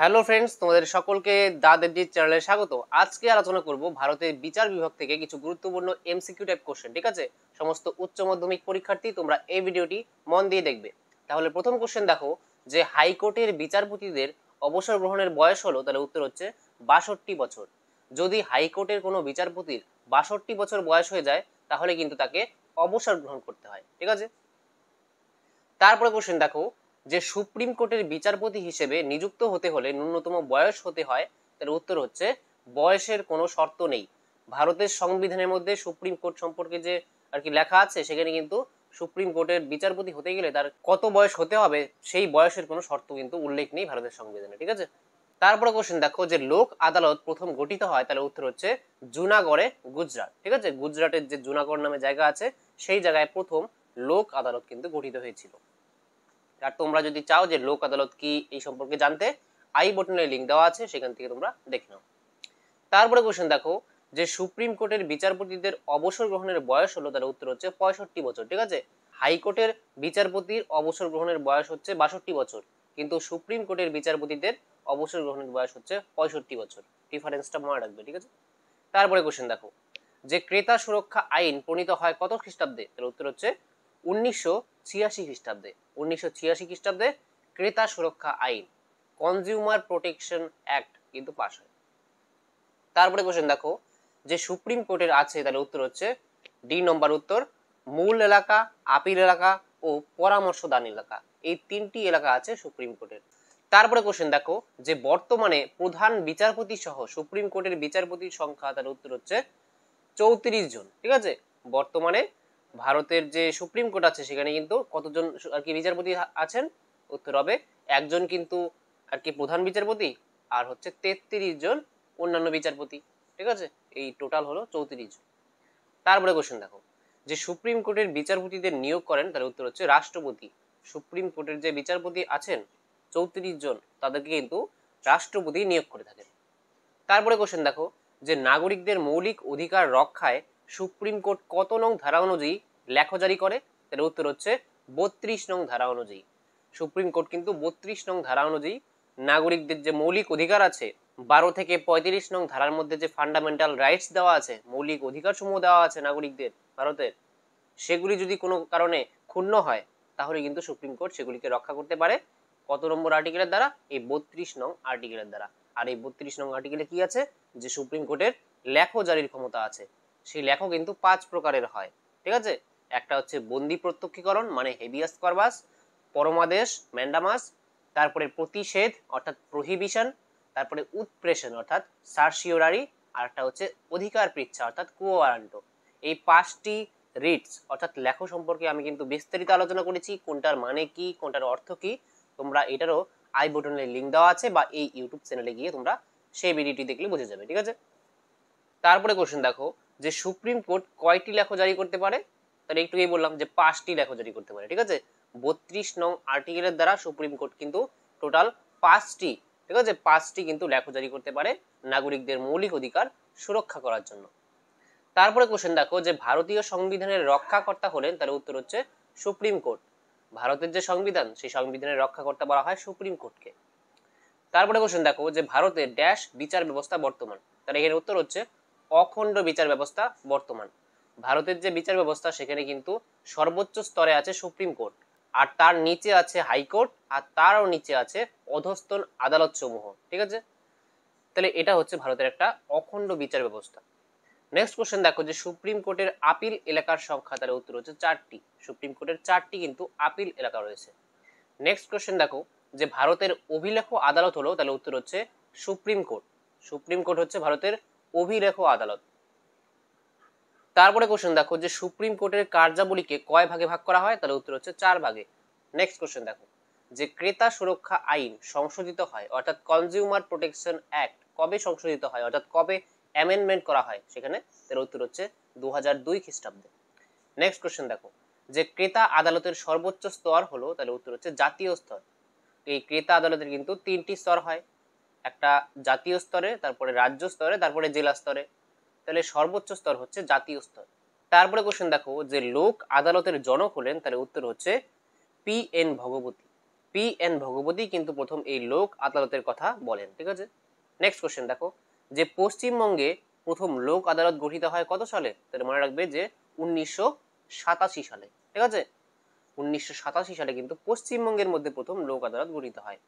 Hello friends, তোমাদের সকলকে দা দেবজিৎ চ্যানেলে স্বাগত। আজকে আলোচনা করব ভারতের বিচার বিভাগ থেকে কিছু গুরুত্বপূর্ণ এমসিকিউ টাইপ কোশ্চেন। ঠিক আছে, সমস্ত উচ্চ মাধ্যমিক পরীক্ষার্থী তোমরা এই ভিডিওটি মন দিয়ে দেখবে। তাহলে প্রথম কোশ্চেন দেখো যে হাইকোর্টের বিচারপতিদের অবসর গ্রহণের বয়স হলো, তাহলে উত্তর হচ্ছে 62 বছর। যদি হাইকোর্টের কোনো বিচারপতির 62 বছর বয়স হয়ে যায় তাহলে কিন্তু তাকে অবসর গ্রহণ করতে হয়। ঠিক আছে, তারপরে কোশ্চেন দেখো যে সুপ্রিম কোর্টের বিচারপতি হিসেবে নিযুক্ত হতে হলে ন্যূনতম বয়স হতে হয়, তার উত্তর হচ্ছে বয়সের কোনো শর্ত নেই। ভারতের সংবিধানের মধ্যে সুপ্রিম কোর্ট সম্পর্কে যে আর কি লেখা আছে সেখানে কিন্তু সুপ্রিম কোর্টের বিচারপতি হতে গেলে তার কত বয়স হতে হবে সেই বয়সের কোনো শর্ত কিন্তু উল্লেখ নেই ভারতের সংবিধানে। ঠিক আছে, তারপরে কোশ্চেন দেখো যে লোক আদালত প্রথম গঠিত হয়, তাহলে উত্তর হচ্ছে জুনাগড়ে, গুজরাট। ঠিক আছে, গুজরাটের যে জুনাগড় নামে জায়গা আছে সেই জায়গায় প্রথম লোক আদালত কিন্তু গঠিত হয়েছিল। আর তোমরা যদি চাও যে লোক আদালত কি এই সম্পর্কে জানতে, আই বটনের লিঙ্ক দেওয়া আছে, সেখান থেকে তোমরা দেখে নাও। তারপরে কোশ্চেন দেখো যে সুপ্রিম কোর্টের বিচারপতিদের অবসর গ্রহণের বয়স হলো, তার উত্তর হচ্ছে 65 বছর। ঠিক আছে, হাইকোর্টের বিচারপতির অবসর গ্রহণের বয়স হচ্ছে 62 বছর, কিন্তু সুপ্রিম কোর্টের বিচারপতিদের অবসর গ্রহণের বয়স হচ্ছে 65 বছর। ডিফারেন্সটা মনে রাখবে। ঠিক আছে, তারপরে কোশ্চেন দেখো যে ক্রেতা সুরক্ষা আইন প্রণীত হয় কত খ্রিস্টাব্দে, তার উত্তর হচ্ছে 1986 খ্রিস্টাব্দে। 1986 খ্রিস্টাব্দে ক্রেতা সুরক্ষা আইন, কনজিউমার প্রোটেকশন অ্যাক্ট কিন্তু পাশ হয়। তারপরে কোশ্চেন দেখো যে সুপ্রিম কোর্টের আছে, তাহলে উত্তর হচ্ছে ডি নম্বর উত্তর, মূল এলাকা, আপিল এলাকা ও পরামর্শদান এলাকা, এই তিনটি এলাকা আছে সুপ্রিম কোর্টের। তারপরে কোশ্চেন দেখো যে বর্তমানে প্রধান বিচারপতি সহ সুপ্রিম কোর্টের বিচারপতির সংখ্যা, তার উত্তর হচ্ছে 34 জন। ঠিক আছে, বর্তমানে ভারতের যে সুপ্রিম কোর্ট আছে সেখানে কিন্তু কতজন আর কি বিচারপতি আছেন, উত্তর হবে একজন কিন্তু আর কি প্রধান বিচারপতি, আর হচ্ছে 33 জন অন্যান্য বিচারপতি। ঠিক আছে, এই টোটাল হলো 34 জন। তারপরে কোশ্চেন দেখো যে সুপ্রিম কোর্টের বিচারপতিদের নিয়োগ করেন, তার উত্তর হচ্ছে রাষ্ট্রপতি। সুপ্রিম কোর্টের যে বিচারপতি আছেন 34 জন, তাদেরকে কিন্তু রাষ্ট্রপতি নিয়োগ করে থাকেন। তারপরে কোশ্চেন দেখো যে নাগরিকদের মৌলিক অধিকার রক্ষায় সুপ্রিম কোর্ট কত নং ধারা অনুযায়ী লেখা জারি করে, তার উত্তর হচ্ছে 32 নং ধারা অনুযায়ী। সুপ্রিম কোর্ট কিন্তু 32 নং ধারা অনুযায়ী নাগরিকদের যে মৌলিক অধিকার আছে, 12 থেকে 35 নং ধারার মধ্যে যে ফান্ডামেন্টাল রাইটস দেওয়া আছে, মৌলিক অধিকার সমূহ দেওয়া আছে নাগরিকদের ভারতের, সেগুলি যদি কোনো কারণে ক্ষুণ্ণ হয় তাহলে কিন্তু সুপ্রিম কোর্ট সেগুলিকে রক্ষা করতে পারে কত নম্বর আর্টিকেলের দ্বারা, এই 32 নং আর্টিকেলের দ্বারা। আর এই 32 নং আর্টিকেলে কি আছে, যে সুপ্রিম কোর্টের লেখো জারির ক্ষমতা আছে। সেই লেখো কিন্তু 5 প্রকারের হয়। ঠিক আছে, একটা হচ্ছে বন্দি প্রত্যক্ষীকরণ মানে হেবিয়াস কর্পাস, পরমাদেশ ম্যান্ডামাস, তারপরে প্রতিষেধ অর্থাৎ প্রহিবিশন, তারপরে উৎপ্রেষণ অর্থাৎ সার্সিওরারি, আর একটা হচ্ছে অধিকার পৃচ্ছা অর্থাৎ কুও ওয়ারান্টো। এই 5টি রিটস অর্থাৎ লেখো সম্পর্কে আমি কিন্তু বিস্তারিত আলোচনা করেছি, কোনটার মানে কি, কোনটার অর্থ কি। তোমরা এটারও আই বটনের লিঙ্ক দেওয়া আছে, বা এই ইউটিউব চ্যানেলে গিয়ে তোমরা সেই ভিডিওটি দেখলে বুঝে যাবে। ঠিক আছে, তারপরে কোশ্চেন দেখো যে সুপ্রিম কোর্ট কয়টি লেখো জারি করতে পারে, তাহলে একটুই বললাম যে 5টি লেখো জারি করতে পারে। ঠিক আছে, 32 নং আর্টিকেলের দ্বারা সুপ্রিম কোর্ট কিন্তু টোটাল 5টি, ঠিক আছে, 5টি কিন্তু লেখো জারি করতে পারে নাগরিকদের মৌলিক অধিকার সুরক্ষা করার জন্য। তারপরে কোশ্চেন দেখো যে ভারতীয় সংবিধানের রক্ষাকর্তা হলেন, তার উত্তর হচ্ছে সুপ্রিম কোর্ট। ভারতের যে সংবিধান সেই সংবিধানের রক্ষাকর্তা বলা হয় সুপ্রিম কোর্টকে। তারপরে কোশ্চেন দেখো যে ভারতের ড্যাশ বিচার ব্যবস্থা বর্তমান, তার এখানে উত্তর হচ্ছে অখণ্ড বিচার ব্যবস্থা বর্তমান। ভারতের যে বিচার ব্যবস্থা সেখানে কিন্তু সর্বোচ্চ স্তরে আছে সুপ্রিম কোর্ট, আর তার নিচে আছে হাইকোর্ট, আর তারও নিচে আছে অধস্তন আদালত সমূহ। ঠিক আছে, তাহলে এটা হচ্ছে ভারতের একটা অখণ্ড বিচার ব্যবস্থা। নেক্সট কোশ্চেন দেখো যে সুপ্রিম কোর্টের আপিল এলাকার সংখ্যা, তার উত্তর হচ্ছে 4টি। সুপ্রিম কোর্টের 4টি কিন্তু আপিল এলাকা রয়েছে। নেক্সট কোশ্চেন দেখো যে ভারতের অভিলেখ আদালত হলো, তাহলে উত্তর হচ্ছে সুপ্রিম কোর্ট। সুপ্রিম কোর্ট হচ্ছে ভারতের অভিলেখ আদালত। তারপরে কোশ্চেন দেখো যে সুপ্রিম কোর্টের কার্যাবলীকে কয় ভাগে ভাগ করা হয়, তাহলে উত্তর হচ্ছে 4 ভাগে। নেক্সট কোশ্চেন দেখো যে ক্রেতা সুরক্ষা আইন সংশোধিত হয় অর্থাৎ কনজিউমার প্রোটেকশন অ্যাক্ট কবে সংশোধিত হয় অর্থাৎ কবে অ্যামেন্ডমেন্ট করা হয় সেখানে, তার উত্তর হচ্ছে 2002 খ্রিস্টাব্দে। নেক্সট কোশ্চেন দেখো যে ক্রেতা আদালতের সর্বোচ্চ স্তর হলো, তাহলে উত্তর হচ্ছে জাতীয় স্তর। এই ক্রেতা আদালতের কিন্তু 3টি স্তর হয়, একটা জাতীয় স্তরে, তারপরে রাজ্য স্তরে, তারপরে জেলা স্তরে। তাহলে সর্বোচ্চ স্তর হচ্ছে জাতীয় স্তর। তারপরে কোশ্চেন দেখো যে লোক আদালতের জনক হলেন, তাহলে উত্তর হচ্ছে পি এন ভগবতী। P.N. ভগবতী কিন্তু প্রথম এই লোক আদালতের কথা বলেন। ঠিক আছে, নেক্সট কোশ্চেন দেখো, যে পশ্চিমবঙ্গে প্রথম লোক আদালত গঠিত হয় কত সালে? তাহলে মনে রাখবে যে 1987 সালে। ঠিক আছে, 1987 সালে কিন্তু পশ্চিমবঙ্গের মধ্যে প্রথম লোক আদালত গঠিত হয়।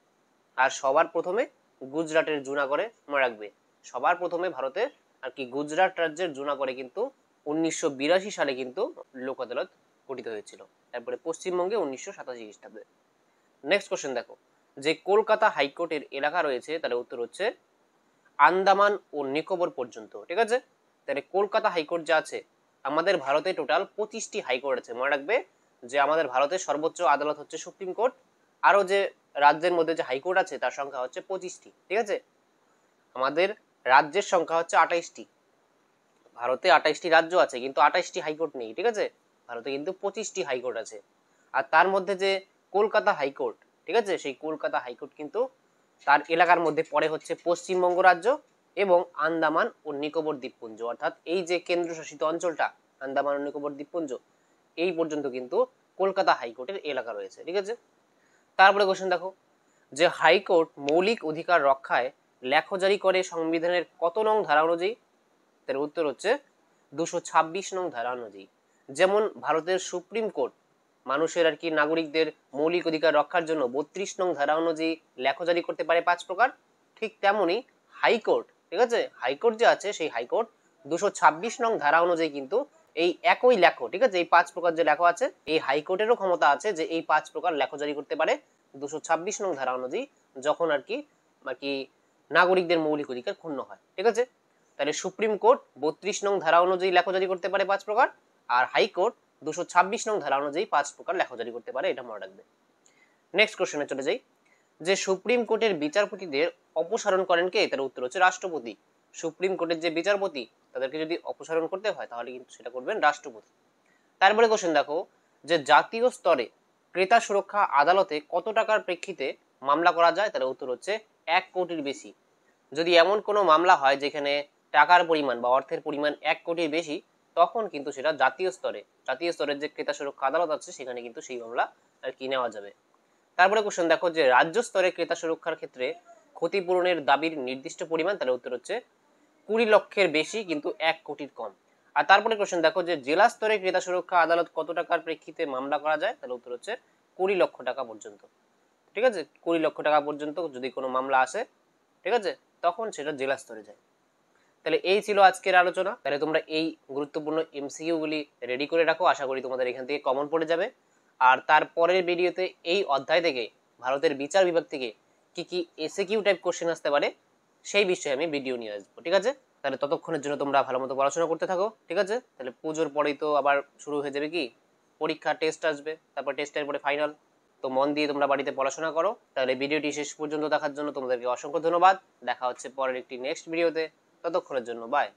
আর সবার প্রথমে গুজরাটের জুনাগড়ে, মনে রাখবে সবার প্রথমে ভারতের আর কি গুজরাট রাজ্যের জুনাগড়ে কিন্তু 1982 সালে কিন্তু লোক আদালত গঠিত হয়েছিল। তারপরে পশ্চিমবঙ্গে 1987 খ্রিস্টাব্দে। নেক্সট কোশ্চেন দেখো, যে কলকাতা হাইকোর্টের এলাকা রয়েছে, তাহলে উত্তর হচ্ছে আন্দামান ও নিকোবর পর্যন্ত। ঠিক আছে, তাহলে কলকাতা হাইকোর্ট যা আছে, আমাদের ভারতে টোটাল 25টি হাইকোর্ট আছে। মনে রাখবে যে আমাদের ভারতের সর্বোচ্চ আদালত হচ্ছে সুপ্রিম কোর্ট, আরো যে রাজ্যের মধ্যে যে হাইকোর্ট আছে তার সংখ্যা হচ্ছে 25টি। ঠিক আছে, আমাদের রাজ্যের সংখ্যা হচ্ছে 28টি। ভারতে 28টি রাজ্য আছে কিন্তু 28টি হাইকোর্ট নেই। ঠিক আছে, ভারতে কিন্তু 25টি হাইকোর্ট আছে। আর তার মধ্যে যে কলকাতা হাইকোর্ট, ঠিক আছে, সেই কলকাতা হাইকোর্ট কিন্তু তার এলাকার মধ্যে পড়ে হচ্ছে পশ্চিমবঙ্গ রাজ্য এবং আন্দামান ও নিকোবর দ্বীপপুঞ্জ, অর্থাৎ এই যে কেন্দ্রশাসিত অঞ্চলটা আন্দামান ও নিকোবর দ্বীপপুঞ্জ, এই পর্যন্ত কিন্তু কলকাতা হাইকোর্টের এলাকা রয়েছে। ঠিক আছে, তারপরে কোশ্চেন দেখো, যে হাইকোর্ট মৌলিক অধিকার রক্ষায় লেখো জারি করে সংবিধানের কত নং ধারা অনুযায়ী? তার উত্তর হচ্ছে 226 নং ধারা অনুযায়ী। যেমন ভারতের সুপ্রিম কোর্ট মানুষের আর কি নাগরিকদের মৌলিক অধিকার রক্ষার জন্য 32 নং ধারা অনুযায়ী লেখো জারি করতে পারে 5 প্রকার, ঠিক তেমনি হাইকোর্ট, ঠিক আছে, হাইকোর্ট যে আছে সেই হাইকোর্ট 226 নং ধারা অনুযায়ী কিন্তু এই একই লেখো, ঠিক আছে, এই 5 প্রকার যে লেখো আছে, এই হাইকোর্টেরও ক্ষমতা আছে যে এই 5 প্রকার লেখো জারি করতে পারে 226 নং ধারা অনুযায়ী, যখন আর কি নাগরিকদের মৌলিক অধিকার ক্ষুণ্ণ হয়। ঠিক আছে, তাহলে সুপ্রিম কোর্ট 32 নং ধারা অনুযায়ী লেখো জারি করতে পারে 5 প্রকার, আর হাইকোর্ট 226 নং ধারা অনুযায়ী 5 প্রকার লেখো জারি করতে পারে, এটা মনে রাখবে। নেক্সট কোশ্চেনে চলে যাই, যে সুপ্রিম কোর্টের বিচারপতিদের অপসারণ করেন কে? তার উত্তর হচ্ছে রাষ্ট্রপতি। সুপ্রিম কোর্টের যে বিচারপতি তাদেরকে যদি অপসারণ করতে হয় তাহলে কিন্তু সেটা করবেন রাষ্ট্রপতি। তারপরে কোশ্চেন দেখো, যে জাতীয় স্তরে ক্রেতা সুরক্ষা আদালতে কত টাকার প্রেক্ষিতে মামলা করা যায়? তাহলে উত্তর হচ্ছে 1 কোটির বেশি। যদি এমন কোনো মামলা হয় যেখানে টাকার পরিমাণ বা অর্থের পরিমাণ 1 কোটির বেশি, তখন কিন্তু সেটা জাতীয় স্তরের যে ক্রেতা সুরক্ষা আদালত আছে সেখানে কিন্তু সেই মামলা আর কি নেওয়া যাবে। তারপরে কোশ্চেন দেখো, যে রাজ্য স্তরে ক্রেতা সুরক্ষার ক্ষেত্রে ক্ষতিপূরণের দাবির নির্দিষ্ট পরিমাণ? তাহলে উত্তর হচ্ছে 20 লক্ষের বেশি কিন্তু 1 কোটির কম। আর তারপরে কোশ্চেন দেখো, যে জেলা স্তরে ক্রেতা সুরক্ষা আদালত কত টাকার প্রেক্ষিতে মামলা করা যায়? তাহলে উত্তর হচ্ছে 20 লক্ষ টাকা পর্যন্ত। ঠিক আছে, 20 লক্ষ টাকা পর্যন্ত যদি কোনো মামলা আসে, ঠিক আছে, তখন সেটা জেলা স্তরে যায়। তাহলে এই ছিল আজকের আলোচনা। তাহলে তোমরা এই গুরুত্বপূর্ণ এমসিকিউ গুলি রেডি করে রাখো, আশা করি তোমাদের এখান থেকে কমন পড়ে যাবে। আর তারপরের ভিডিওতে এই অধ্যায় থেকে ভারতের বিচার বিভাগ থেকে কি কি এসএকিউ টাইপ কোশ্চেন আসতে পারে সেই বিষয়ে আমি ভিডিও নিয়ে আসবো। ঠিক আছে, তাহলে ততক্ষণের জন্য তোমরা ভালো মতো পড়াশোনা করতে থাকো। ঠিক আছে, তাহলে পুজোর পরেই তো আবার শুরু হয়ে যাবে কি পরীক্ষা, টেস্ট আসবে, তারপর টেস্টের পরে ফাইনাল। তো মন দিয়ে তোমরা বাড়িতে পড়াশোনা করো। তাহলে ভিডিওটি শেষ পর্যন্ত দেখার জন্য তোমাদেরকে অসংখ্য ধন্যবাদ। দেখা হচ্ছে পরের একটি নেক্সট ভিডিওতে। ততক্ষণের জন্য বাই।